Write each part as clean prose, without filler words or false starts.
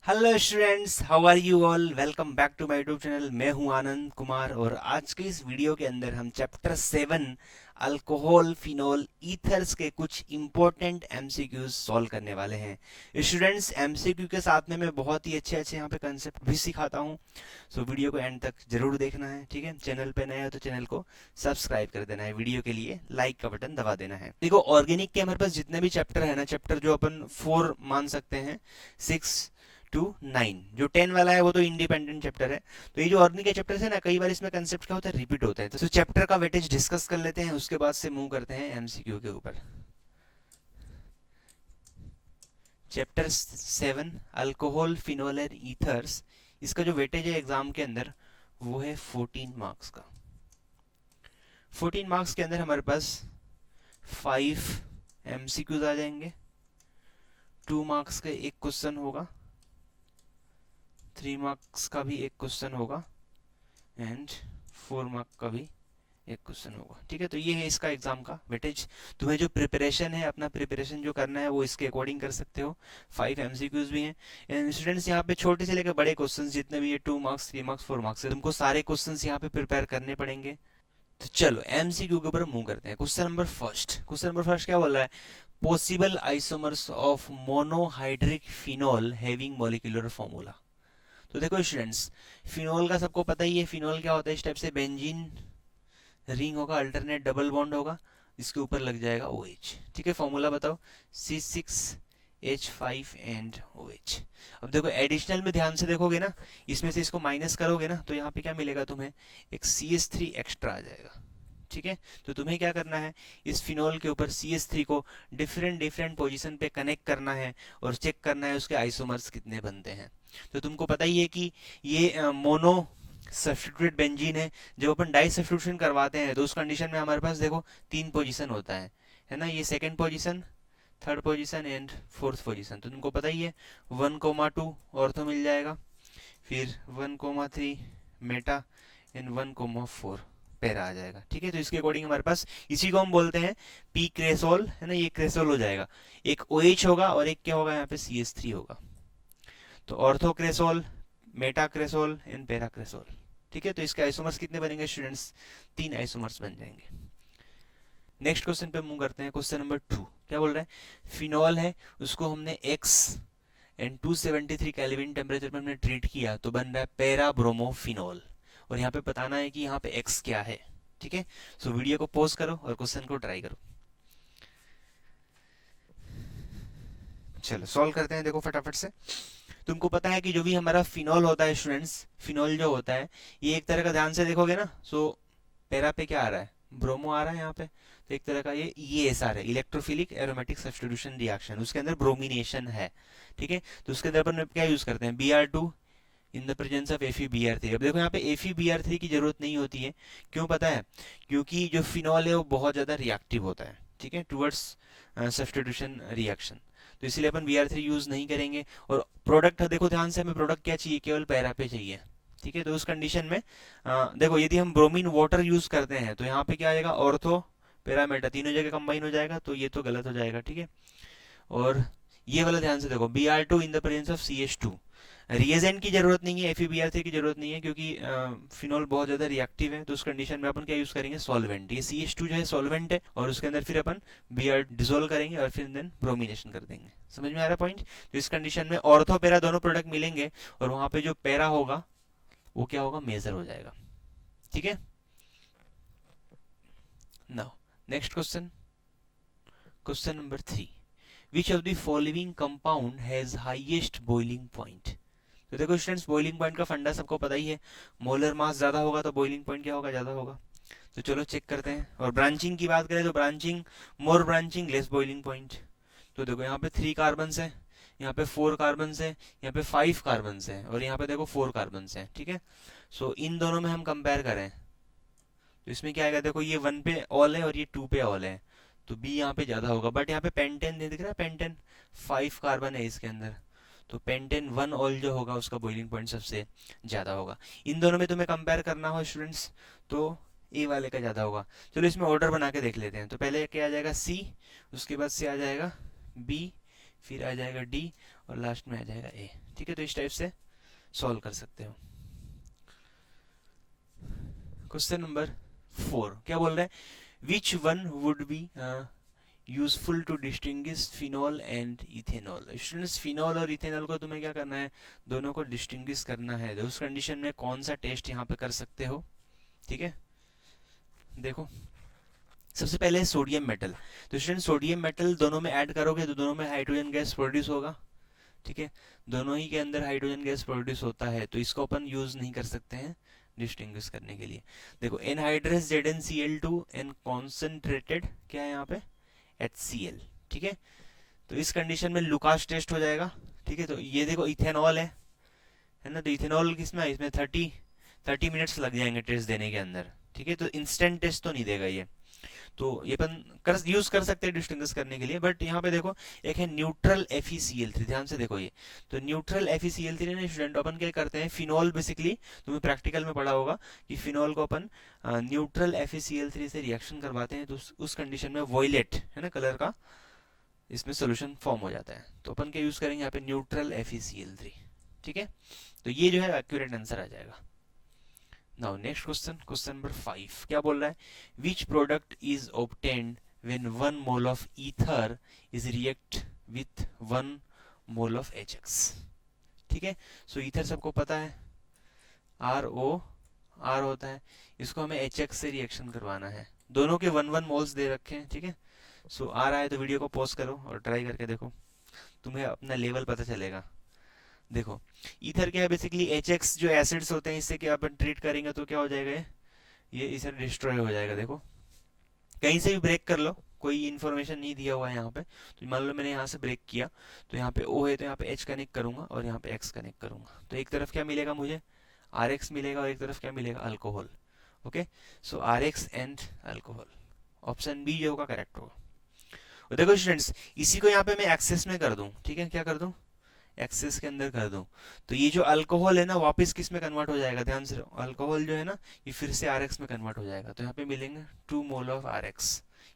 Hello students, how are you all. Welcome back to my YouTube channel. मैं हूं आनंद कुमार और आज के इस वीडियो के अंदर हम चैप्टर 7 अल्कोहल फिनोल ईथर्स के कुछ इंपॉर्टेंट एमसीक्यूज सॉल्व करने वाले हैं। स्टूडेंट्स, एमसीक्यू के साथ में मैं बहुत ही अच्छे अच्छे यहाँ पे कंसेप्ट भी सिखाता हूँ। सो वीडियो को एंड तक जरूर देखना है, ठीक है। चैनल पे नया हो तो चैनल को सब्सक्राइब कर देना है, वीडियो के लिए लाइक का बटन दबा देना है। देखो, ऑर्गेनिक के हमारे पास जितने भी चैप्टर है ना, चैप्टर जो अपन 4 मान सकते हैं, 6 to 9, जो 10 वाला है वो तो इंडिपेंडेंट चैप्टर है। तो ये जो ऑर्गेनिक के चैप्टर है ना, कई बार इसमें कंसेप्ट क्या होता है, रिपीट होता है। तो चैप्टर का वेटेज डिस्कस कर लेते हैं, उसके बाद से मूव करते हैं एमसीक्यू के ऊपर। Chapter 7 alcohol phenol and ethers, इसका जो वेटेज है एग्जाम के अंदर वो है 14 मार्क्स का। 14 मार्क्स के अंदर हमारे पास 5 एमसीक्यूज आ जाएंगे, 2 मार्क्स का एक क्वेश्चन होगा, 3 मार्क्स का भी एक क्वेश्चन होगा एंड 4 मार्क का भी एक क्वेश्चन होगा। ठीक है, तो ये है इसका एग्जाम का वेटेज। तुम्हें जो प्रिपरेशन है, अपना प्रिपरेशन जो करना है वो इसके अकॉर्डिंग कर सकते हो। 5 एमसीक्यूज भी हैं एंड स्टूडेंट्स, यहाँ पे छोटे से लेकर बड़े क्वेश्चंस जितने भी ये 2 मार्क्स 3 मार्क्स 4 मार्क्स है, तुमको सारे क्वेश्चंस यहाँ पे प्रिपेयर करने पड़ेंगे। तो चलो एमसीक्यू के ऊपर मूव करते हैं। क्वेश्चन नंबर फर्स्ट क्या बोल रहा है, possible isomers of monohydric phenol having molecular formula. तो देखो स्टूडेंट्स, फिनोल का सबको पता ही है। फिनोल क्या होता है, इस टाइप से बेंजीन रिंग होगा, अल्टरनेट डबल बॉन्ड होगा, इसके ऊपर लग जाएगा OH। ठीक है, फॉर्मूला बताओ, C6H5 एंड OH। अब देखो एडिशनल में ध्यान से देखोगे ना, इसमें से इसको माइनस करोगे ना, तो यहाँ पे क्या मिलेगा तुम्हें, एक CH3 एक्स्ट्रा आ जाएगा। ठीक है, तो तुम्हें क्या करना है, इस फिनोल के ऊपर CH3 को डिफरेंट डिफरेंट पोजीशन पे कनेक्ट करना है और चेक करना है उसके आइसोमर्स कितने बनते हैं। तो तुमको पता ही है कि ये मोनो सब्स्टिट्यूटेड बेंजीन है। जब अपन डाई सब्स्टिट्यूशन करवाते हैं तो उस कंडीशन में हमारे पास देखो 3 पोजीशन होता है ना। ये second position, third position and fourth position. तो तुमको पता ही है 1,2 ऑर्थो मिल जाएगा, फिर 1,3 मेटा एंड 1,4 पैरा आ जाएगा। ठीक है, तो इसके अकॉर्डिंग हमारे पास, इसी को हम बोलते हैं पी क्रेसोल, है ना। ये क्रेसोल हो जाएगा, एक OH होगा और एक क्या होगा यहाँ पे, CH3 होगा। तो ortho cresol, Meta cresol and para cresol. ठीक है, तो इसके आइसोमर्स कितने बनेंगे स्टूडेंट्स, 3 आइसोमर्स बन जाएंगे। नेक्स्ट क्वेश्चन पे मूव करते हैं। क्वेश्चन नंबर 2 क्या बोल रहा है, फिनॉल है, उसको हमने X एंड 273 केल्विन टेम्परेचर पर हमने ट्रीट किया तो बन रहा है पैरा ब्रोमोफिनॉल। और यहाँ पे बताना है कि यहाँ पे X क्या है। ठीक है, सो वीडियो को पॉज करो और क्वेश्चन को ट्राई करो। चलो सॉल्व करते हैं, देखो फटाफट से। तुमको पता है कि जो भी हमारा फिनॉल होता है स्टूडेंट्स, फिनॉल जो होता है, ये एक तरह का, ध्यान से देखोगे ना, सो पैरा पे क्या आ रहा है, ब्रोमो आ रहा है यहाँ पे। तो एक तरह का ये ESR है, इलेक्ट्रोफिलिक एरोमेटिक सब्स्टिट्यूशन रिएक्शन, उसके अंदर ब्रोमिनेशन है। ठीक है, तो उसके अंदर अपन क्या यूज करते हैं, Br2 in the presence of Fe Br3। अब देखो यहाँ पे Fe Br3 की जरूरत नहीं होती है, क्यों पता है, क्योंकि जो फिनॉल है वो बहुत ज्यादा रिएक्टिव होता है, ठीक है, टुवर्ड्स सब्स्टिट्यूशन रिएक्शन। तो इसीलिए अपन Br3 यूज नहीं करेंगे। और प्रोडक्ट देखो ध्यान से, हमें प्रोडक्ट क्या चाहिए, केवल पैरा पे चाहिए। ठीक है, तो उस कंडीशन में देखो, यदि हम ब्रोमीन वाटर यूज करते हैं तो यहाँ पे क्या आएगा, ऑर्थो पैरामेटा तीनों जगह कंबाइन हो जाएगा, तो ये तो गलत हो जाएगा। ठीक है, और ये वाला ध्यान से देखो, Br2 in the presence of CH2। Reagent की जरूरत नहीं है, Fe Br3 की जरूरत नहीं है, क्योंकि फिनॉल बहुत ज्यादा रिएक्टिव है। तो उस कंडीशन में अपन क्या यूज करेंगे, सॉल्वेंट। ये CH2 जो है सॉल्वेंट है, और उसके अंदर फिर अपन Br डिसोल्व करेंगे और फिर देन ब्रोमिनेशन कर देंगे। समझ में आ रहा है पॉइंट। तो इस कंडीशन में ऑर्थो पैरा दोनों प्रोडक्ट मिलेंगे, और वहां पे जो पैरा होगा वो क्या होगा, मेजर हो जाएगा। ठीक है, now next question, question number 3, which of the following compound has highest boiling point. तो देखो स्टूडेंट्स, बॉइलिंग पॉइंट का फंडा सबको पता ही है, मोलर मास ज्यादा होगा तो बॉइलिंग पॉइंट क्या होगा, ज्यादा होगा। तो चलो चेक करते हैं। और ब्रांचिंग की बात करें तो ब्रांचिंग, मोर ब्रांचिंग लेस बॉइलिंग पॉइंट। तो देखो यहाँ पे 3 कार्बन है, यहाँ पे 4 कार्बन है, यहाँ पे 5 कार्बन है, और यहाँ पे देखो 4 कार्बन है। ठीक है, सो इन दोनों में हम कंपेयर करें तो इसमें क्या आएगा, देखो ये 1 पे ऑल है और ये 2 पे ऑल है, तो बी यहाँ पे ज्यादा होगा। बट यहाँ पे पेंटेन नहीं दिख रहा है, पेंटेन 5 कार्बन है इसके अंदर, तो पेंटेन 1 ऑल जो होगा उसका बॉइलिंग पॉइंट सबसे ज्यादा होगा। इन दोनों में तुम्हें कंपेयर करना हो स्टूडेंट्स, तो ए वाले का ज्यादा होगा। चलो इसमें ऑर्डर बना के देख लेते हैं। तो पहले क्या आ जाएगा, C, उसके बाद से आ जाएगा B, फिर आ जाएगा डी, और लास्ट में आ जाएगा ए। ठीक है, तो इस टाइप से सॉल्व कर सकते हो। क्वेश्चन नंबर 4 क्या बोल रहा है, which one would be useful to distinguish phenol and ethanol. Students, phenol और इथेनॉल को तुम्हें क्या करना है, दोनों को डिस्टिंग्विश करना है। तो उस कंडीशन में कौन सा टेस्ट यहाँ पे कर सकते हो। ठीक है, देखो सबसे पहले सोडियम मेटल। तो स्टूडेंट, सोडियम मेटल दोनों में ऐड करोगे तो दोनों में हाइड्रोजन गैस प्रोड्यूस होगा। ठीक है, दोनों ही के अंदर हाइड्रोजन गैस प्रोड्यूस होता है, तो इसको अपन यूज नहीं कर सकते हैं डिस्टिंग्विश करने के लिए। देखो एनहाइड्रस ZnCl2 एन कॉन्सेंट्रेटेड क्या है यहाँ पे HCl। ठीक है, तो इस कंडीशन में लुकास टेस्ट हो जाएगा। ठीक है, तो ये देखो इथेनॉल है ना, तो इथेनॉल किसमें है, इसमें 30 मिनट्स लग जाएंगे टेस्ट देने के अंदर। ठीक है, तो इंस्टेंट टेस्ट तो नहीं देगा ये, तो ये अपन यूज कर सकते हैं डिस्टिंग्विश करने के लिए। बट यहाँ पे देखो एक है न्यूट्रल FeCl3, ध्यान से देखो ये, तो न्यूट्रल FeCl3 ने स्टूडेंट अपन क्या करते हैं, फिनॉल बेसिकली तुम्हें प्रैक्टिकल में पढ़ा होगा कि फिनॉल को अपन न्यूट्रल FeCl3 से रिएक्शन करवाते हैं, तो उस कंडीशन में वॉयलेट है ना कलर का इसमें सोल्यूशन फॉर्म हो जाता है। तो अपन क्या यूज करेंगे यहाँ पे, न्यूट्रल FeCl3। ठीक है, तो ये जो है एक्यूरेट आंसर आ जाएगा। Now next question, question number 5 क्या बोल रहा है, which product is obtained when 1 mole of ether is react with 1 mole of HX। ठीक है, सो ईथर सबको पता है ROR होता है, इसको हमें HX से रिएक्शन करवाना है। दोनों के 1 मोल्स दे रखे हैं। ठीक है, सो आ रहा है तो वीडियो को पॉज करो और ट्राई करके देखो, तुम्हें अपना लेवल पता चलेगा। देखो ईथर क्या है, बेसिकली HX जो एसिड्स होते हैं इससे क्या अपन ट्रीट करेंगे तो क्या हो जाएगा, ये इसे डिस्ट्रॉय हो जाएगा। देखो कहीं से भी ब्रेक कर लो, कोई इन्फॉर्मेशन नहीं दिया हुआ है यहाँ पे, तो मान लो मैंने यहाँ से ब्रेक किया, तो यहाँ पे O है तो यहाँ पे H कनेक्ट करूंगा और यहाँ पे X कनेक्ट करूंगा, तो एक तरफ क्या मिलेगा मुझे, RX मिलेगा, और एक तरफ क्या मिलेगा, alcohol. Okay, so RX and alcohol, option B जो होगा करेक्ट होगा। और देखो स्टूडेंट्स, इसी को यहाँ पे मैं एक्सेस में कर दूं। ठीक है, क्या कर दूं, एक्सेस के अंदर कर दूं, तो ये जो अल्कोहल है ना वापस किस में कन्वर्ट हो जाएगा, ध्यान से, अल्कोहल जो है ना ये फिर से RX में कन्वर्ट हो जाएगा, तो यहाँ पे मिलेंगे 2 मोल ऑफ RX,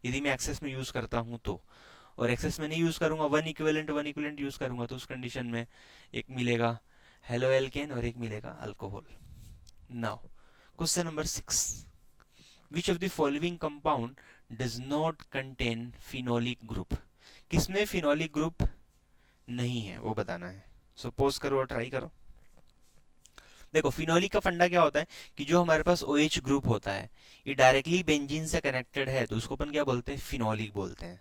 यदि मैं एक्सेस में यूज करता हूँ तो। और एक्सेस में नहीं यूज करूंगा, 1 इक्विवेलेंट यूज करूंगा, तो उस कंडीशन में एक मिलेगा हेलो एल्केन और एक मिलेगा alcohol. Now question number 6, which of the following compound does not contain phenolic group. किसमें फिनोलिक ग्रुप नहीं है वो बताना है। सो पोज करो और ट्राई करो। देखो फिनोलिक का फंडा क्या होता है कि जो हमारे पास OH ग्रुप होता है ये डायरेक्टली बेंजीन से कनेक्टेड है, तो उसको अपन क्या बोलते हैं, फिनोलिक बोलते हैं।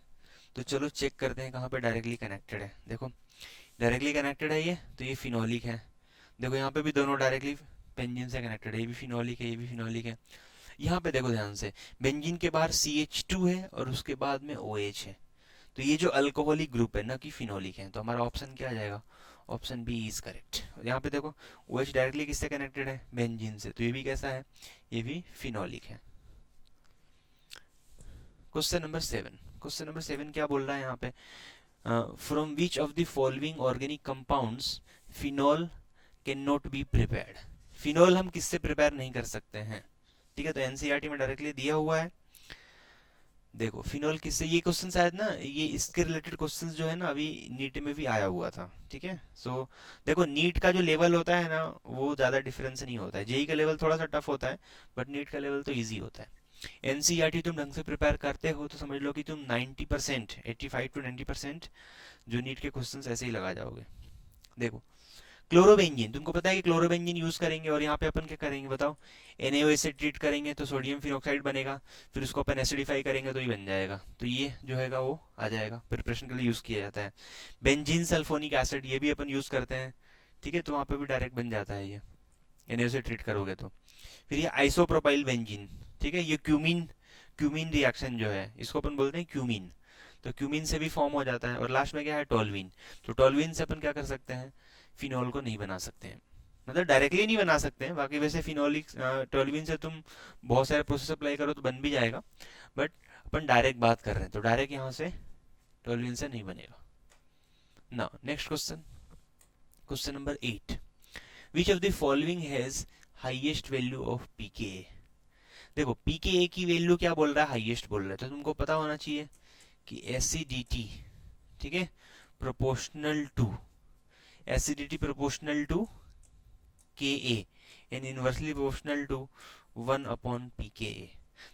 तो चलो चेक करते हैं कहाँ पे डायरेक्टली कनेक्टेड है। देखो डायरेक्टली कनेक्टेड है ये, तो ये फिनोलिक है। देखो यहाँ पे भी दोनों डायरेक्टली बेंजीन से कनेक्टेड है, ये भी फिनोलिक है, ये भी फिनोलिक है। यहाँ पे देखो ध्यान से, बेंजीन के बाहर CH2 है और उसके बाद में OH है, तो ये जो अल्कोहलिक ग्रुप है ना कि फिनोलिक है, तो हमारा ऑप्शन क्या आ जाएगा, ऑप्शन बी इज करेक्ट। यहाँ पे देखो OH डायरेक्टली किससे कनेक्टेड है, बेंजीन से, तो ये भी कैसा है, ये भी फिनोलिक है। क्वेश्चन नंबर 7, क्वेश्चन नंबर 7 क्या बोल रहा है यहाँ पे, from which of the following organic compounds phenol can not be prepared. Phenol हम किससे प्रिपेयर नहीं कर सकते हैं। ठीक है, तो NCERT में डायरेक्टली दिया हुआ है। देखो फिनॉल किससे, ये क्वेश्चन शायद ना ये इसके रिलेटेड क्वेश्चंस जो है ना अभी नीट में भी आया हुआ था। ठीक है, सो देखो नीट का जो लेवल होता है ना वो ज़्यादा डिफरेंस नहीं होता है, जेई का लेवल थोड़ा सा टफ होता है, बट नीट का लेवल तो ईजी होता है। NCERT तुम ढंग से प्रिपेयर करते हो तो समझ लो कि तुम 90%, 85 to 90% जो नीट के क्वेश्चंस ऐसे ही लगा जाओगे। देखो क्लोरोबेंजीन, तुमको पता है कि क्लोरोबेंजीन यूज करेंगे और यहाँ पे अपन क्या करेंगे बताओ, NaOH से ट्रीट करेंगे तो सोडियम फिनॉक्साइड बनेगा, फिर उसको अपन एसिडिफाई करेंगे तो ये बन जाएगा, तो ये जो है वो आ जाएगा, प्रिपरेशन के लिए यूज किया जाता है। बेंजीन सल्फोनिक एसिड ये भी अपन यूज करते हैं। ठीक है, तो वहाँ पे भी डायरेक्ट बन जाता है ये, NaOH से ट्रीट करोगे तो। फिर ये आइसोप्रोपाइल बेंजीन, ठीक है, ये क्यूमीन क्यूमीन रिएक्शन जो है इसको अपन बोलते हैं क्यूमीन, तो क्यूमीन से भी फॉर्म हो जाता है। और लास्ट में क्या है, टोल्वीन, तो टोल्वीन से अपन क्या कर सकते हैं, फिनॉल को नहीं बना सकते हैं, मतलब डायरेक्टली नहीं बना सकते हैं। बाकी वैसे फिनोलिक टोल्यूइन से तुम बहुत सारे प्रोसेस अप्लाई करो तो बन भी जाएगा, बट अपन डायरेक्ट बात कर रहे हैं तो डायरेक्ट यहाँ से टोल्यूइन से नहीं बनेगा। Now next question, question number 8, which of the following has highest value of pKa। देखो pKa की वैल्यू क्या बोल रहा है, हाईएस्ट बोल रहा है, तो तुमको पता होना चाहिए कि एसिडिटी, ठीक है, proportional to, acidity proportional to K A and inversely proportional to 1/pKa।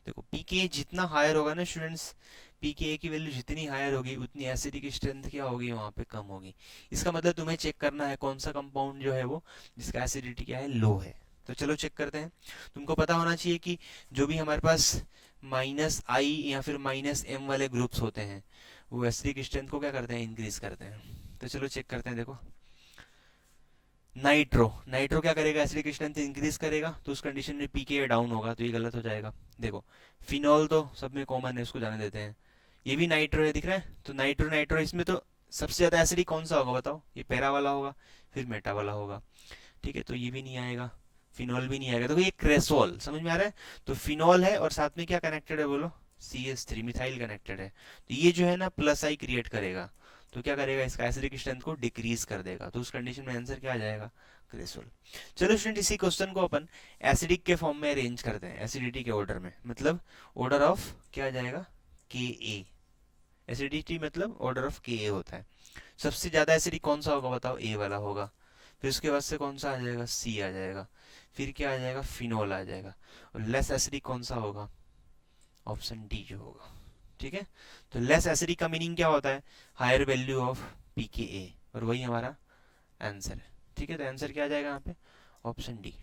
देखो pKa जितना हायर होगा ना स्टूडेंट्स, pKa की वैल्यू जितनी हायर होगी उतनी एसिडिक स्ट्रेंथ क्या होगी वहां पे कम होगी। इसका मतलब तुम्हें चेक करना है कौन सा कंपाउंड जो है वो जिसका एसिडिटी क्या है लो है। तो चलो चेक करते हैं। तुमको पता होना चाहिए कि जो भी हमारे पास -I या फिर -M वाले ग्रुप्स होते हैं वो एसिडिक स्ट्रेंथ को क्या करते हैं, इंक्रीज करते हैं। तो चलो चेक करते हैं। देखो नाइट्रो, नाइट्रो क्या करेगा, एसिडिक स्ट्रेंथ इंक्रीज करेगा, तो उस कंडीशन में पीके डाउन होगा, तो ये गलत हो जाएगा। देखो फिनॉल तो सब में कॉमन है, उसको जाने देते हैं। ये भी नाइट्रो है, दिख रहा है, तो नाइट्रो नाइट्रो इसमें तो सबसे ज्यादा एसिडिक कौन सा होगा बताओ, ये पैरा वाला होगा, फिर मेटा वाला होगा। ठीक है, तो ये भी नहीं आएगा, फिनॉल भी नहीं आएगा। तो ये क्रेसोल, समझ में आ रहा है। तो फिनॉल है और साथ में क्या कनेक्टेड है बोलो, CH3 मिथाइल कनेक्टेड है। तो ये जो है ना प्लस आई क्रिएट करेगा, तो क्या करेगा, इसका एसिडिक स्ट्रेंथ को डिक्रीज कर देगा। तो उस कंडीशन में आंसर क्या आ जाएगा, क्रेसोल। चलो स्टूडेंट, इसी क्वेश्चन को अपन एसिडिक के फॉर्म में अरेंज करते हैं, एसिडिटी के ऑर्डर में, मतलब ऑर्डर ऑफ क्या आ जाएगा, के। एसिडिटी मतलब ऑर्डर ऑफ के होता है। सबसे ज्यादा एसिडिक कौन सा होगा बताओ, ए वाला होगा। फिर उसके बाद से कौन सा आ जाएगा, सी आ जाएगा। फिर क्या आ जाएगा, फिनोल आ जाएगा। और लेस एसिडिक कौन सा होगा, ऑप्शन डी जो होगा। ठीक है, तो लेस एसिडिक का मीनिंग क्या होता है, हायर वैल्यू ऑफ pKa, और वही हमारा आंसर है। ठीक है, तो आंसर क्या आ जाएगा यहाँ पे, option D.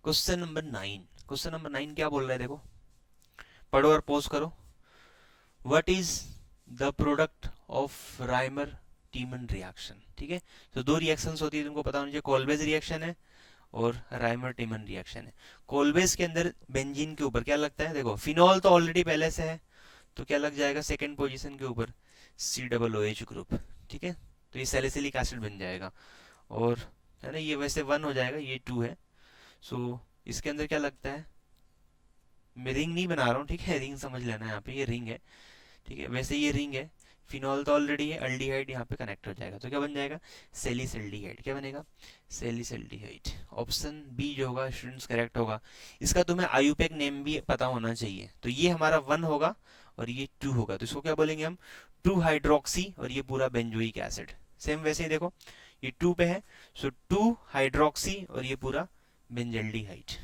Question number 9, question number 9 क्या बोल रहा है, देखो पढ़ो और पोज करो। What is the product of Rymer टीमन reaction. ठीक है, तो दो रिएक्शंस होती है, तुमको पता होना चाहिए, कोलबेज रिएक्शन है और राइमर टीमन रिएक्शन है। कोलबेज के अंदर बेंजीन के ऊपर क्या लगता है, देखो फिनॉल तो ऑलरेडी पहले से है, तो क्या लग जाएगा सेकंड पोजीशन के ऊपर, COOH ग्रुप। ठीक है, तो ये सैलिसिलिक एसिड बन जाएगा, और है ना, ये वैसे 1 हो जाएगा, ये 2 है। सो इसके अंदर क्या लगता है, मैं रिंग नहीं बना रहा हूँ, ठीक है, रिंग समझ लेना, यहाँ पे ये रिंग है। ठीक है, वैसे ये रिंग है, फिनॉल तो ऑलरेडी है, अल्डिहाइड यहाँ पे कनेक्ट हो जाएगा, तो क्या बन जाएगा, सेलिसल्डिहाइड। क्या बनेगा, सेलिसल्डिहाइड। ऑप्शन बी जो होगा स्टूडेंट्स करेक्ट होगा। इसका तुम्हें आयुपेक नेम भी पता होना चाहिए। तो ये हमारा 1 होगा और ये 2 होगा, तो इसको क्या बोलेंगे हम, 2 हाइड्रोक्सी, और ये पूरा बेंजोइक एसिड। सेम वैसे ही देखो, ये 2 पे है, सो 2 हाइड्रोक्सी और ये पूरा बेंजल्डिहाइड।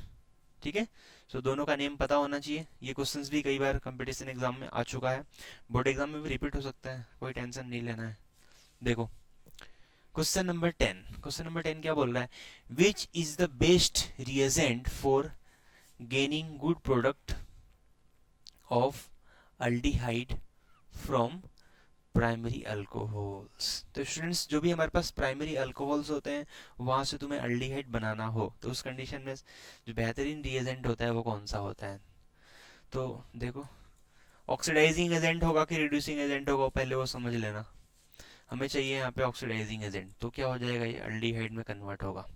ठीक है, सो दोनों का नेम पता होना चाहिए। ये क्वेश्चंस भी कई बार कंपटीशन एग्जाम में आ चुका है, बोर्ड एग्जाम में भी रिपीट हो सकता है, कोई टेंशन नहीं लेना है। देखो क्वेश्चन नंबर 10, क्वेश्चन नंबर 10 क्या बोल रहा है, which is the best reagent for gaining good product of aldehyde from primary alcohols. तो स्टूडेंट्स, जो भी हमारे पास प्राइमरी अल्कोहल्स होते हैं वहां से तुम्हें अल्डिहाइड बनाना हो, तो उस कंडीशन में जो बेहतरीन रिएजेंट होता है वो कौन सा होता है। तो देखो, ऑक्सीडाइजिंग एजेंट होगा कि रिड्यूसिंग एजेंट होगा, पहले वो समझ लेना। हमें चाहिए यहाँ पे ऑक्सीडाइजिंग एजेंट, तो क्या हो जाएगा, ये अल्डिहाइड में कन्वर्ट होगा,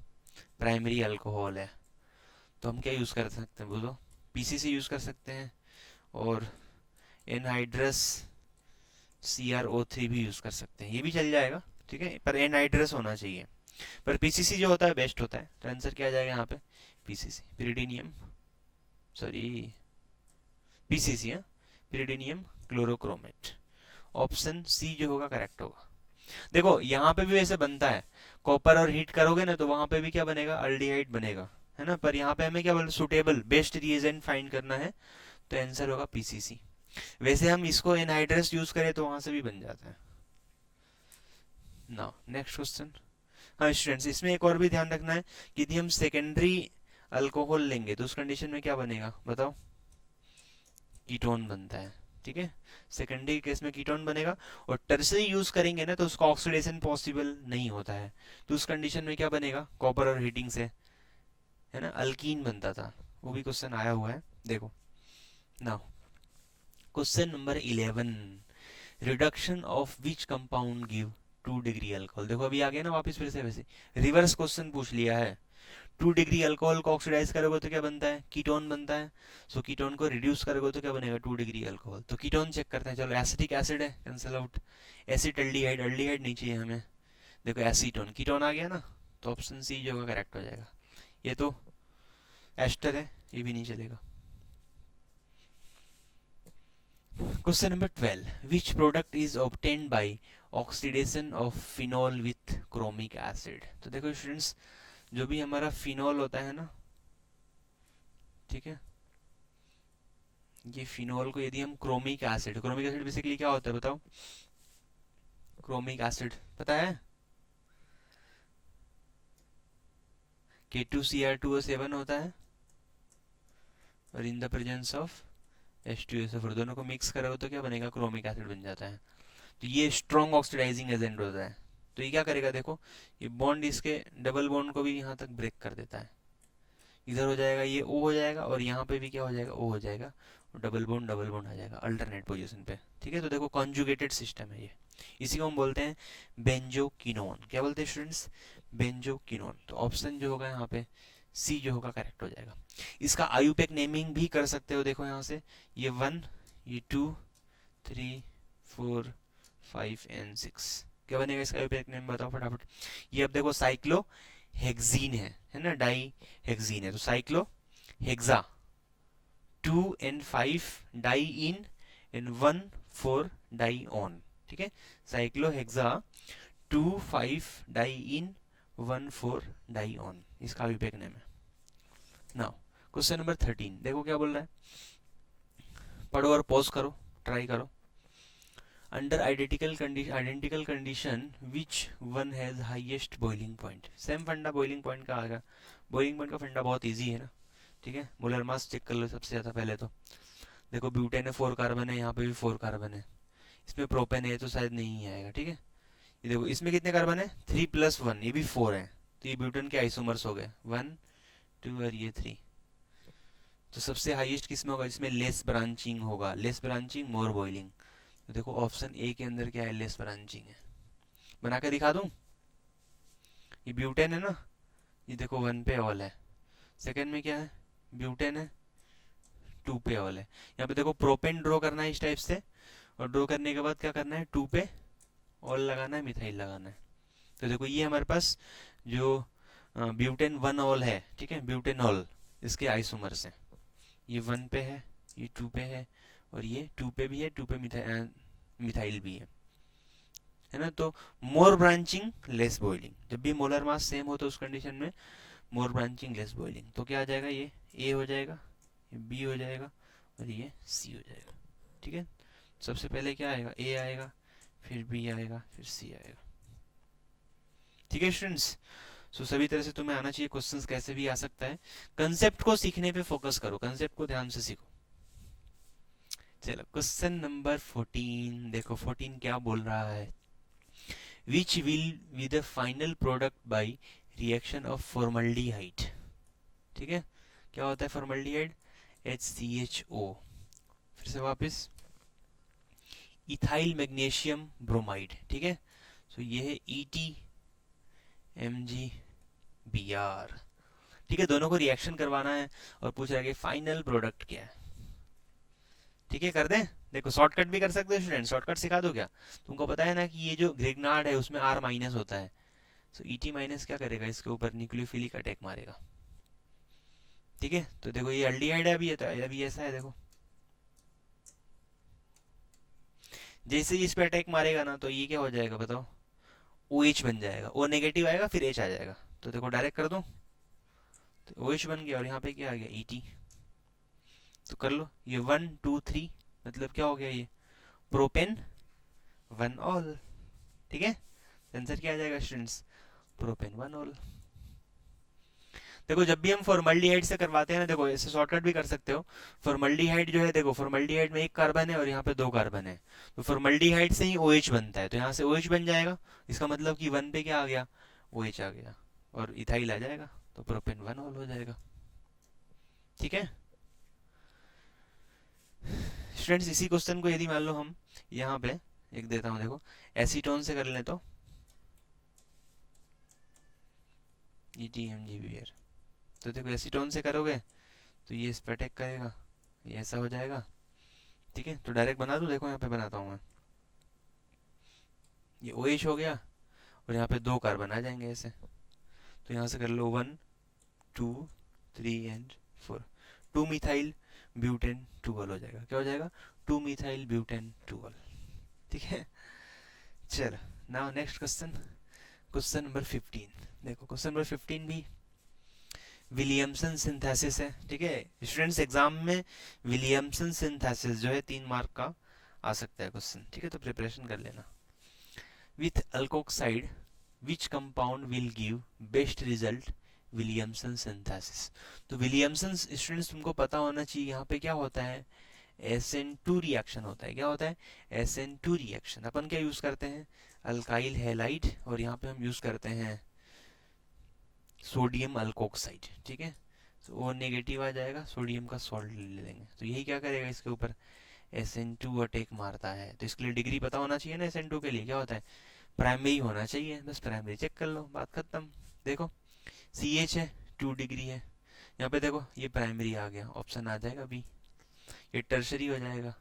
प्राइमरी अल्कोहल है। तो हम क्या यूज़ कर सकते हैं बोलो, PCC यूज़ कर सकते हैं, और एनहाइड्रस CrO3 भी यूज़ कर सकते हैं, ये भी चल जाएगा। ठीक है, पर एनहाइड्रस होना चाहिए, पर PCC जो होता है बेस्ट होता है। तो आंसर क्या आ जाएगा यहाँ पे, PCC, पिरिडीनियम, सॉरी PCC है, पिरिडीनियम क्लोरोक्रोमेट। ऑप्शन सी जो होगा करेक्ट होगा। देखो यहाँ पे भी वैसे बनता है, कॉपर और हीट करोगे ना तो वहां पे भी क्या बनेगा, अल्डिहाइड बनेगा, है ना, पर यहाँ पे हमें क्या बोलते, सुटेबल बेस्ट रिएजेंट फाइंड करना है, तो आंसर होगा PCC। वैसे हम इसको एनहाइड्रस यूज करें तो वहां से भी बन जाता है। Now next question. हाँ स्टूडेंट्स, इसमें एक और भी ध्यान रखना है कि यदि हम सेकेंडरी अल्कोहल लेंगे तो उस कंडीशन में क्या बनेगा बताओ, कीटोन बनता है। ठीक है, सेकेंडरी केस में कीटोन बनेगा, और टर्सरी यूज करेंगे ना तो उसका ऑक्सीडेशन पॉसिबल नहीं होता है, तो उस कंडीशन में क्या बनेगा, कॉपर और हीटिंग से, है ना, अल्कीन बनता था। वो भी क्वेश्चन आया हुआ है, देखो now question number 11, reduction of which compound give 2 degree alcohol. देखो अभी आ गया ना वापस फिर से, वैसे रिवर्स क्वेश्चन पूछ लिया है। 2 डिग्री अल्कोहल को ऑक्सीडाइज करोगे तो क्या बनता है, कीटोन बनता है। सो कीटोन को रिड्यूस करोगे तो क्या बनेगा, 2 डिग्री अल्कोहल। तो कीटोन चेक करते हैं, चलो एसिटिक एसिड है, cancel out. Acid aldehyde, aldehyde नहीं चाहिए हमें। देखो एसीटोन, कीटोन आ गया ना, तो ऑप्शन सी जो होगा करेक्ट हो जाएगा। ये तो एस्टर है, ये भी नहीं चलेगा। Question number 12, which product is obtained by oxidation of phenol with chromic acid. तो देखो स्टूडेंट्स, जो भी हमारा फिनॉल होता है ना, ठीक है, ये फिनॉल को यदि हम क्रोमिक एसिड बेसिकली क्या होता है बताओ? क्रोमिक एसिड पता है? K2Cr2O7 होता है और in the presence of H2SO4 दोनों को मिक्स करो तो क्या बनेगा? क्रोमिक एसिड बन जाता है। तो ये स्ट्रॉन्ग ऑक्सीडाइजिंग एजेंट होता है। तो ये क्या करेगा देखो, ये बॉन्ड इसके डबल बॉन्ड को भी यहाँ तक ब्रेक कर देता है। इधर हो जाएगा ये O हो जाएगा और यहाँ पे भी क्या हो जाएगा? O हो जाएगा और डबल बॉन्ड आ जाएगा अल्टरनेट पोजीशन पे। ठीक है, तो देखो कॉन्जुगेटेड सिस्टम है ये। इसी को हम बोलते हैं बेंजोक्विनोन। क्या बोलते हैं स्टूडेंट्स? बेंजोक्विनोन। तो ऑप्शन जो होगा यहाँ पे सी जो होगा करेक्ट हो जाएगा। इसका आयुपेक नेमिंग भी कर सकते हो, देखो यहाँ से ये 1, ये 2, 3, 4, 5 एंड 6। क्या बनेगा इसका आयुपेक नेम बताओ फटाफट। ये अब देखो साइक्लो हेक्सीन है ना, डाई हेक्सीन है, तो cyclo hexa 2 and 5 diene and 1 4 dione. ठीक है, cyclohexa 2 5 diene 1 4 dione, इसका विपेक नेम है। नाउ क्वेश्चन नंबर 13 देखो क्या बोल रहा है, पढ़ो और पॉज करो, ट्राई करो। Under identical condition which one has highest boiling point. Same फंडा बॉइलिंग पॉइंट का आएगा। बॉइलिंग पॉइंट का फंडा बहुत इजी है ना। ठीक है, मोलर मास चेक कर लो सबसे ज़्यादा पहले तो। देखो ब्यूटेन है 4 कार्बन है, यहाँ पे भी 4 कार्बन है। इसमें प्रोपेन है तो शायद नहीं आएगा। ठीक है, ये देखो इसमें कितने कार्बन है? 3 + 1, ये भी 4 है। तो ये ब्यूटेन के आइसोमर्स हो गए 1 2 और ये 3। तो सबसे हाईएस्ट किस में होगा? इसमें लेस ब्रांचिंग होगा। लेस ब्रांचिंग मोर बॉइलिंग। तो देखो ऑप्शन ए के अंदर क्या है? लेस ब्रांचिंग है। बना के दिखा दूं? ये ब्यूटेन है ना, ये देखो 1 पे ऑल है। सेकंड में क्या है? ब्यूटेन है, 2 पे ऑल है। यहाँ पे देखो प्रोपेन ड्रॉ करना है इस टाइप से, और ड्रॉ करने के बाद क्या करना है? 2 पे ऑल लगाना है, मिथाइल लगाना है। तो देखो ये हमारे पास जो ब्यूटेन 1 ऑल है, ठीक है, ब्यूटेन ऑल, इसके आइसोमर्स हैं। ये 1 पे है, ये 2 पे है, और ये 2 पे भी है, 2 पे मिथाइल भी है ना। तो मोर ब्रांचिंग लेस बॉइलिंग, जब भी मोलर मास सेम हो तो उस कंडीशन में मोर ब्रांचिंग लेस बॉइलिंग। तो क्या आ जाएगा? ये ए हो जाएगा, ये बी हो जाएगा और ये सी हो जाएगा। ठीक है, सबसे पहले क्या आएगा? ए आएगा, फिर बी आएगा, फिर सी आएगा। ठीक है स्टूडेंट्स, सो सभी तरह से तुम्हें आना चाहिए, क्वेश्चंस कैसे भी आ सकता है। कंसेप्ट को सीखने पे फोकस करो, कंसेप्ट को ध्यान से सीखो। चलो क्वेश्चन नंबर 14 देखो, 14 क्या बोल रहा है? Which will be the final product by reaction of formaldehyde. ठीक है, क्या होता है फॉर्मल्डिहाइड? HCHO। फिर से वापस इथाइल मैग्नीशियम ब्रोमाइड। ठीक है, सो ये है ETMgBr। ठीक है, दोनों को रिएक्शन करवाना है और पूछ रहा है कि फाइनल प्रोडक्ट क्या है। ठीक है, कर दें? देखो शॉर्टकट भी कर सकते हो स्टूडेंट, शॉर्टकट सिखा दो क्या? तुमको पता है ना कि ये जो ग्रिग्नार्ड है उसमें R- होता है। सो ET- क्या करेगा? इसके ऊपर न्यूक्लियोफिलिक अटैक मारेगा। ठीक है, तो देखो ये एल्डिहाइड है, अभी अभी ऐसा है, देखो जैसे ही इस पे अटैक मारेगा ना, तो ये क्या हो जाएगा बताओ? OH बन जाएगा, O नेगेटिव आएगा फिर H आ जाएगा। तो देखो डायरेक्ट कर दो, तो OH बन गया और यहाँ पे क्या आ गया? ET। तो कर लो, ये 1 2 3 मतलब क्या हो गया? ये प्रोपेन 1 ऑल। ठीक है, आंसर क्या आ जाएगा स्टूडेंट्स? Propane 1 all. देखो जब भी हम फॉर्मल्डिहाइड से करवाते हैं ना, देखो ऐसे शॉर्टकट भी कर सकते हो। फॉर्मल्डिहाइड जो है, देखो फॉर्मल्डिहाइड में 1 कार्बन है और यहाँ पे 2 कार्बन है, तो फॉर्मल्डिहाइड से ही OH बनता है, तो यहाँ से OH बन जाएगा। इसका मतलब कि 1 पे क्या आ गया? OH आ गया और इथाइल आ जाएगा, तो प्रोपेन 1 ऑल हो जाएगा। ठीक है स्टूडेंट्स, इसी क्वेश्चन को यदि मान लो हम यहाँ पे एक देता हूँ, देखो एसीटोन से कर लें तो ETMgBr। तो देखो एसीटोन से करोगे तो ये इस पर अटैक करेगा, ये ऐसा हो जाएगा। ठीक है, तो डायरेक्ट बना दूं? देखो यहाँ पे बनाता हूँ मैं, ये OH हो गया और यहाँ पे 2 कार्बन आ जाएंगे ऐसे। तो यहाँ से कर लो 1 2 3 एंड 4, 2 मिथाइल ब्यूटेन 2 ऑल हो जाएगा। क्या हो जाएगा? 2 मिथाइल ब्यूटेन 12। ठीक है, चलो now next question, question number 15। देखो क्वेश्चन नंबर 15 भी विलियमसन सिंथेसिस है। ठीक है, स्टूडेंट्स एग्जाम में विलियमसन सिंथेसिस जो है 3 मार्क का आ सकता है क्वेश्चन। ठीक है, तो प्रिपरेशन कर लेना। With alkoxide which compound will give best result Williamson synthesis. तो विलियमसन स्टूडेंट्स तुमको पता होना चाहिए यहाँ पे क्या होता है, SN2 रिएक्शन होता है। क्या होता है, SN2 रिएक्शन। अपन क्या यूज करते हैं, अल्काइल हैलाइड, और यहाँ पे हम यूज करते हैं सोडियम अल्कोक्साइड। ठीक है, तो वो नेगेटिव आ जाएगा, सोडियम का सॉल्ट ले लेंगे, तो यही क्या करेगा, इसके ऊपर SN2 अटैक मारता है। तो इसके लिए डिग्री पता होना चाहिए ना, SN2 के लिए क्या होता है, प्राइमरी होना चाहिए, बस प्राइमरी चेक कर लो, बात खत्म। देखो CH है 2 डिग्री है, यहाँ पे देखो ये प्राइमरी आ गया, ऑप्शन आ जाएगा बी। ये टर्शरी हो जाएगा,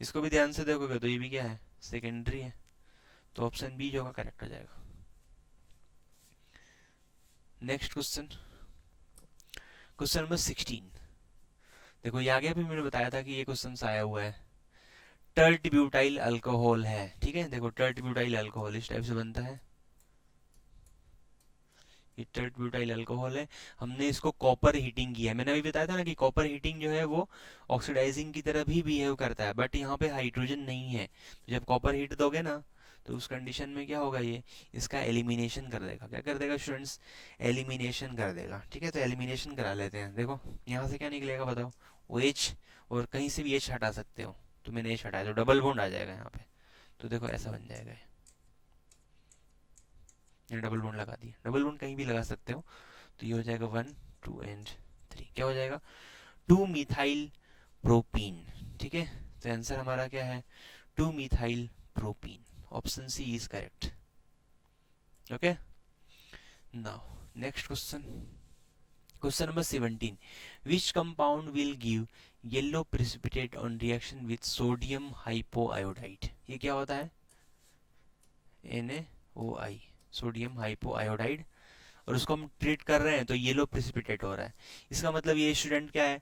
इसको भी ध्यान से देखोगे तो ये भी क्या है, सेकेंडरी है, तो ऑप्शन बी जो होगा करेक्ट हो जाएगा। Next question, question number 16। देखो ये आगे भी मैंने बताया था कि ये क्वेश्चन आया हुआ है, टर्ट ब्यूटाइल अल्कोहल है। ठीक है, देखो टर्ट ब्यूटाइल अल्कोहल इस टाइप से बनता है, ये टर्ट ब्यूटाइल अल्कोहल है। हमने इसको कॉपर हीटिंग किया है, मैंने अभी बताया था ना कि कॉपर हीटिंग जो है वो ऑक्सीडाइजिंग की तरह भी बिहेव करता है, बट यहाँ पे हाइड्रोजन नहीं है, तो जब कॉपर हीट दोगे ना तो उस कंडीशन में क्या होगा, ये इसका एलिमिनेशन कर देगा। क्या कर देगा स्टूडेंट्स, एलिमिनेशन कर देगा। ठीक है, तो एलिमिनेशन करा लेते हैं। देखो यहाँ से क्या निकलेगा बताओ, OH, और कहीं से भी H हटा सकते हो, तो मैंने H हटाया तो डबल बॉन्ड आ जाएगा यहाँ पे, तो देखो ऐसा बन जाएगा ये डबल बॉन्ड लगा दिया, डबल बॉन्ड कहीं भी लगा सकते हो, तो ये हो जाएगा 1 2 एंड 3, क्या हो जाएगा 2 मिथाइल प्रोपीन। ठीक है, तो आंसर हमारा क्या है 2 methyl propene, option C is correct. Okay, now next question, question number 17। Which compound will give yellow precipitate on reaction with sodium hypoiodide. ये क्या होता है, NaOI, सोडियम हाइपोआयोडाइड, और उसको हम ट्रीट कर रहे हैं तो येलो प्रेसिपिटेट हो रहा है। इसका मतलब ये स्टूडेंट क्या है,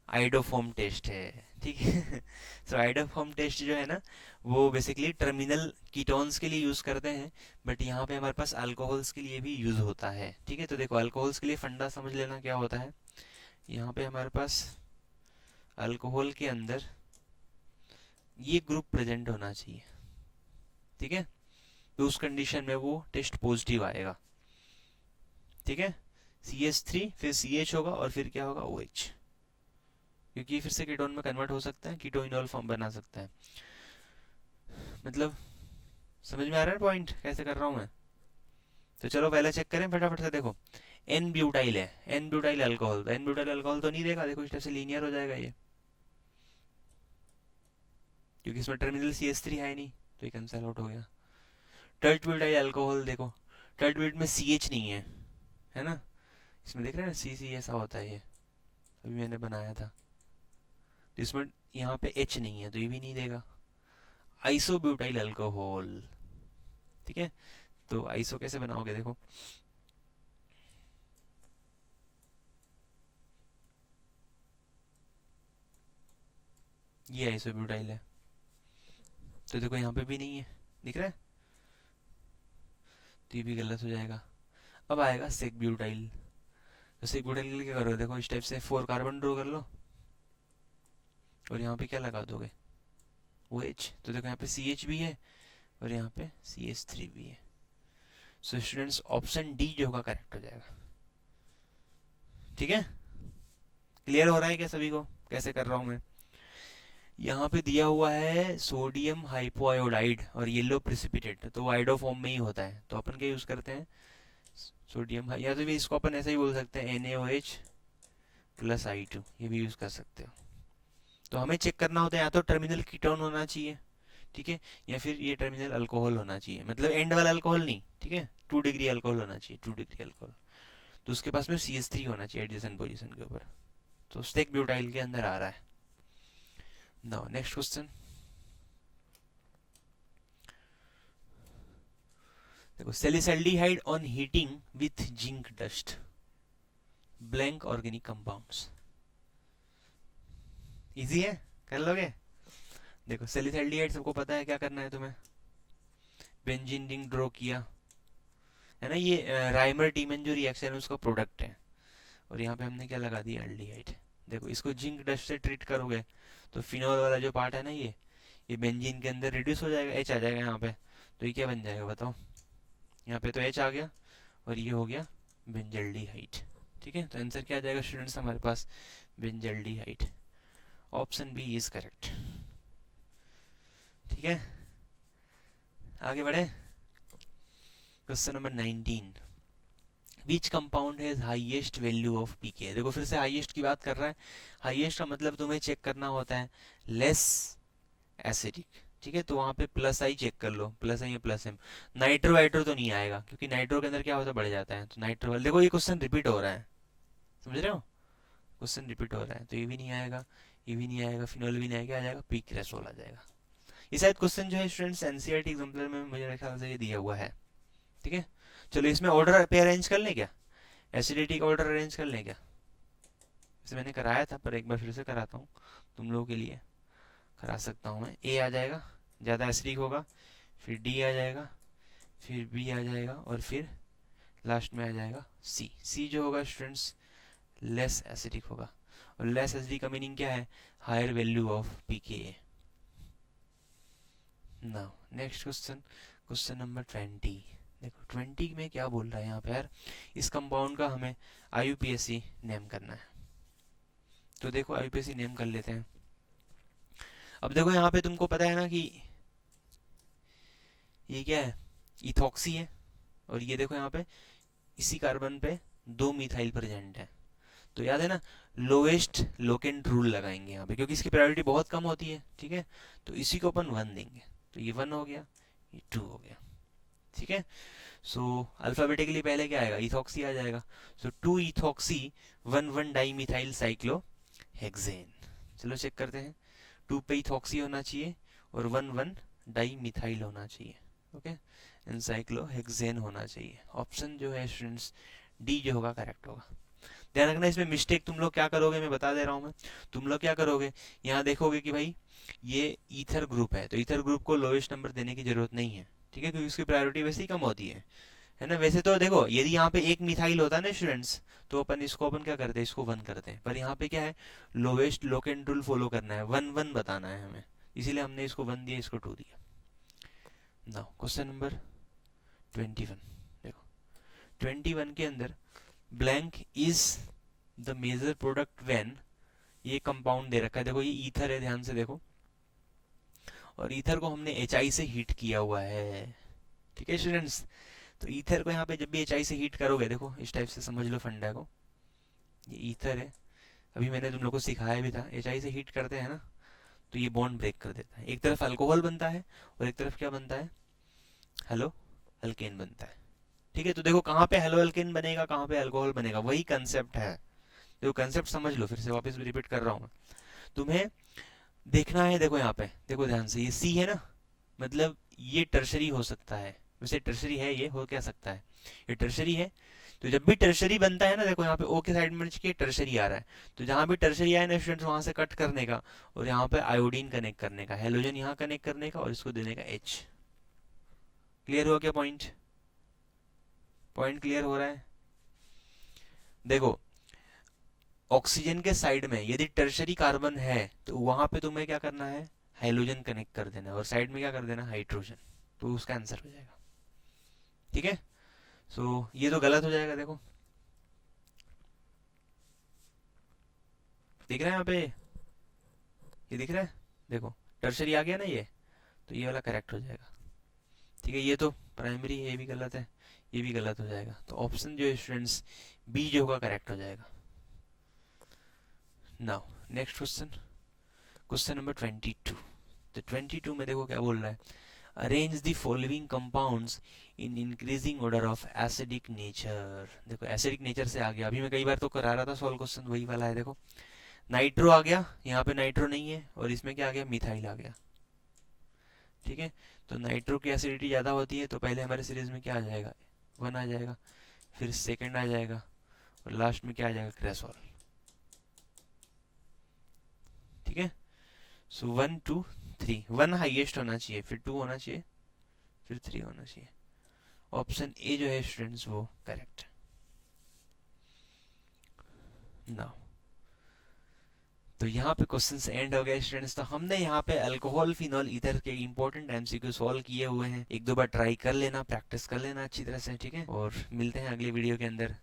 आइडोफॉर्म टेस्ट है। ठीक है, सो आइडोफॉर्म टेस्ट जो है ना वो बेसिकली टर्मिनल कीटोन्स के लिए यूज करते हैं, बट यहाँ पे हमारे पास अल्कोहल्स के लिए भी यूज होता है। ठीक है, तो देखो अल्कोहल्स के लिए फंडा समझ लेना क्या होता है, यहाँ पे हमारे पास अल्कोहल के अंदर ये ग्रुप प्रेजेंट होना चाहिए। ठीक है, तो उस कंडीशन में वो टेस्ट पॉजिटिव आएगा। ठीक है, CH3 फिर CH होगा और फिर क्या होगा OH, क्योंकि फिर से कीटोन में कन्वर्ट हो सकता है, कीटोइनॉल फॉर्म बना सकता है। मतलब समझ में आ रहा है पॉइंट कैसे कर रहा हूं मैं। तो चलो पहले चेक करें फटाफट से। देखो N ब्यूटाइल है, N ब्यूटाइल अल्कोहल, तो N ब्यूटाइल अल्कोहल तो नहीं देगा, देखो इस तरह से लीनियर हो जाएगा ये, क्योंकि इसमें टर्मिनल CH3 है नहीं, तो ये कैंसिल आउट हो गया। टर्ट ब्यूटाइल अल्कोहल, देखो टर्ट ब्यूट में CH नहीं है ना, इसमें देख रहे हैं ना CC ऐसा होता है, ये अभी मैंने बनाया था, तो इसमें यहाँ पे H नहीं है, तो ये भी नहीं देगा। आइसोब्यूटाइल अल्कोहल, ठीक है, तो आइसो कैसे बनाओगे, देखो ये आइसोब्यूटाइल है, तो देखो यहाँ पे भी नहीं है, दिख रहा है, तो ये भी गलत हो जाएगा। अब आएगा सेक ब्यूटाइल, तो सेक ब्यूटाइल के लिए क्या करोगे, देखो इस टाइप से 4 कार्बन ड्रॉ कर लो, और यहाँ पे क्या लगा दोगे OH, तो देखो यहाँ पे CH भी है और यहाँ पे CH3 भी है। सो स्टूडेंट्स ऑप्शन डी जो होगा करेक्ट हो जाएगा। ठीक है, क्लियर हो रहा है क्या सभी को कैसे कर रहा हूँ मैं। यहाँ पे दिया हुआ है सोडियम हाइपोआयोडाइड और येलो प्रेसिपिटेट, तो आइडो फॉर्म में ही होता है, तो अपन क्या यूज करते हैं सोडियम, या तो भी इसको अपन ऐसा ही बोल सकते हैं NaOH प्लस I2, ये भी यूज कर सकते हो। तो हमें चेक करना होता है या तो टर्मिनल कीटोन होना चाहिए, ठीक है, या फिर ये टर्मिनल अल्कोहल होना चाहिए, मतलब एंड वाला अल्कोहल नहीं, ठीक है, 2 डिग्री अल्कोहल होना चाहिए, 2 डिग्री अल्कोहल, तो उसके पास में CH3 होना चाहिए एडजेसेंट पोजीशन के ऊपर, तो स्टेक ब्यूटाइल के अंदर आ रहा है। नाउ नेक्स्ट क्वेश्चन, देखो salicylaldehyde on heating with zinc dust, blank organic compounds. Easy है, कर लोगे, देखो सैलिसाइल्डिहाइड सबको पता है क्या करना है तुम्हें, बेंजीन रिंग ड्रॉ किया है ना, ये राइमर टीमन जो रिएक्शन है उसका प्रोडक्ट है, और यहाँ पे हमने क्या लगा दिया, एल्डिहाइड। देखो इसको जिंक डस्ट से ट्रीट करोगे तो फिनोल वाला जो पार्ट है ना, ये बेंजीन के अंदर रिड्यूस हो जाएगा, एच आ जाएगा यहाँ पे, तो ये क्या बन जाएगा बताओ, यहाँ पे तो एच आ गया और ये हो गया बेंजल्डिहाइड। ठीक है, तो आंसर क्या आ जाएगा स्टूडेंट्स हमारे पास, benzaldehyde. Option B is correct. ठीक है, आगे बढ़े। Question number 19, which compound has highest value of P K. देखो फिर से हाईएस्ट की बात कर रहा है, हाईएस्ट का मतलब तुम्हें चेक करना होता है लेस एसिडिक। ठीक है, तो वहां पे प्लस आई चेक कर लो, प्लस आई या प्लस एम। नाइट्रो वाइट्रो तो नहीं आएगा क्योंकि नाइट्रो के अंदर क्या होता है, बढ़ जाता है, तो नाइट्रो वाले। देखो ये क्वेश्चन रिपीट हो रहा है, समझ रहे हो, क्वेश्चन रिपीट हो रहा है, तो ये भी नहीं आएगा, ये भी नहीं आएगा, फिनोल भी नहीं आएगा, आ जाएगा पीक रेसोल आ जाएगा। ये शायद क्वेश्चन जो है स्टूडेंट्स एनसीईआरटी एग्जाम्पलर में मुझे ख्याल से ये दिया हुआ है। ठीक है, चलो इसमें ऑर्डर पे अरेंज कर लें क्या, एसिडिटी का ऑर्डर अरेंज कर लें क्या। वैसे मैंने कराया था पर एक बार फिर से कराता हूँ तुम लोगों के लिए, करा सकता हूँ मैं। ए आ जाएगा, ज़्यादा एसिडिक होगा, फिर डी आ जाएगा, फिर बी आ जाएगा, और फिर लास्ट में आ जाएगा सी। सी जो होगा स्टूडेंट्स लेस एसिडिक होगा, और लेस एसिडिक का मीनिंग क्या है, higher value of pK. Now next question, question number 20। देखो 20 में क्या बोल रहा है यहाँ पे यार, इस कंपाउंड का हमें आईयूपीएसी नेम करना है, तो देखो आईयूपीएसी नेम कर लेते हैं। अब देखो यहाँ पे तुमको पता है ना कि ये क्या है, इथॉक्सी है, और ये देखो यहाँ पे इसी कार्बन पे दो मिथाइल प्रेजेंट है, तो याद है ना लोएस्ट लोकेंट रूल लगाएंगे यहाँ पे, क्योंकि इसकी प्रायोरिटी बहुत कम होती है। ठीक है, तो इसी को अपन 1 देंगे, तो ये 1 हो गया, ये 2 हो गया। ठीक है, सो अल्फाबेटिकली पहले क्या आएगा, इथॉक्सी आ जाएगा, सो 2 ethoxy 1 di methyl cyclo hexane. चलो चेक करते हैं, 2 पे इथॉक्सी होना चाहिए और 1 डाई मिथाइल होना चाहिए। ओके, एनसाइक्लो हेक्सेन होना चाहिए। ऑप्शन जो है स्टूडेंट्स डी जो होगा करेक्ट होगा। ध्यान रखना इसमें मिस्टेक तुम लोग क्या करोगे, मैं बता दे रहा हूँ मैं, तुम लोग क्या करोगे, यहाँ देखोगे कि भाई ये ईथर ग्रुप है, तो ईथर ग्रुप को लोएस्ट नंबर देने की जरूरत नहीं है। ठीक है, क्योंकि उसकी प्रायोरिटी वैसे ही कम होती है ना। वैसे तो देखो यदि यहाँ पे एक मिथाइल होता है ना स्टूडेंट्स, तो अपन क्या करते हैं, इसको 1 करते हैं, पर यहाँ पे क्या है, लोवेस्ट लोकेंट रूल फॉलो करना है, 1 बताना है हमें, इसीलिए हमने इसको 1 दिया, इसको 2 दिया। Now question number 21। देखो 21 के अंदर blank is the major product when, ये कंपाउंड दे रखा है, देखो ये ईथर है, ध्यान से देखो, और ईथर को हमने HI से हीट किया हुआ है। ठीक है स्टूडेंट्स, तो ईथर को यहाँ पे जब भी HI से हीट करोगे, देखो इस टाइप से समझ लो फंडा को, ये ईथर है, अभी मैंने तुम लोग को सिखाया भी था, HI से हीट करते हैं ना तो ये बॉन्ड ब्रेक कर देता है, एक तरफ अल्कोहल बनता है और एक तरफ क्या बनता है, हेलो अल्केन बनता है। ठीक है, तो देखो कहाँ पे हेलो अल्केन बनेगा, कहाँ पे अल्कोहल बनेगा, वही कंसेप्ट है। देखो कंसेप्ट समझ लो, फिर से वापस रिपीट कर रहा हूँ मैं, तुम्हें देखना है। देखो यहाँ पे देखो ध्यान से, ये सी है ना, मतलब ये टर्शरी हो सकता है, वैसे टर्शरी है, ये हो क्या सकता है, ये टर्शरी है। तो जब भी टर्शरी बनता है ना, देखो यहाँ पे ओ के साइड में टर्शरी आ रहा है, तो जहां भी टर्शरी आए ना स्टूडेंट्स, वहां से कट करने का और यहाँ पे आयोडीन कनेक्ट करने का, हेलोजन यहाँ कनेक्ट करने का और इसको देने का एच। क्लियर हुआ क्या पॉइंट, पॉइंट क्लियर हो रहा है। देखो ऑक्सीजन के साइड में यदि टर्शरी कार्बन है तो वहां पे तुम्हें क्या करना है, हाइड्रोजन कनेक्ट कर देना, और साइड में क्या कर देना, हाइड्रोजन, तो उसका आंसर हो जाएगा। ठीक है, सो ये तो गलत हो जाएगा। देखो दिख रहा है यहाँ पे, ये दिख रहा है, देखो टर्शरी आ गया ना ये, तो ये वाला करेक्ट हो जाएगा। ठीक है, ये तो प्राइमरी है, ये भी गलत है, ये भी गलत हो जाएगा, तो ऑप्शन जो है स्टूडेंट्स बी जो होगा करेक्ट हो जाएगा। Now next question, question number 22। तो 22 में देखो क्या बोल रहा है, arrange the following compounds in increasing order of acidic nature. देखो एसिडिक नेचर से आ गया, अभी मैं कई बार तो करा रहा था सॉल्व क्वेश्चन, वही वाला है। देखो नाइट्रो आ गया, यहाँ पे नाइट्रो नहीं है, और इसमें क्या आ गया, मिथाइल आ गया। ठीक है, तो नाइट्रो की एसिडिटी ज़्यादा होती है, तो पहले हमारे सीरीज में क्या आ जाएगा, 1 आ जाएगा, फिर सेकंड आ जाएगा, और लास्ट में क्या आ जाएगा, क्रेसोल। ठीक है, सो 1 2 3, 1 हाईएस्ट होना चाहिए, फिर 2 होना चाहिए, फिर 3 होना चाहिए। ऑप्शन ए जो है स्टूडेंट्स वो करेक्ट ना। तो यहाँ पे क्वेश्चंस एंड हो गए स्टूडेंट्स। तो हमने यहाँ पे अल्कोहल फिनॉल ईथर के इंपॉर्टेंट एमसीक्यू सॉल्व किए हुए हैं। एक दो बार ट्राई कर लेना, प्रैक्टिस कर लेना अच्छी तरह से, ठीक है। और मिलते हैं अगली वीडियो के अंदर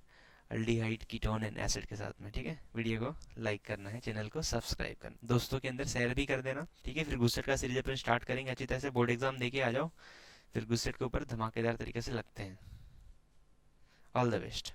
अल्डिहाइड कीटोन एंड एसिड के साथ में, ठीक है। वीडियो को लाइक करना है, चैनल को सब्सक्राइब करना, दोस्तों के अंदर शेयर भी कर देना, ठीक है। फिर गुस्सेट का सीरीज अपन स्टार्ट करेंगे अच्छी तरह से, बोर्ड एग्जाम देके आ जाओ, फिर गुस्सेट के ऊपर धमाकेदार तरीके से लगते हैं। All the best.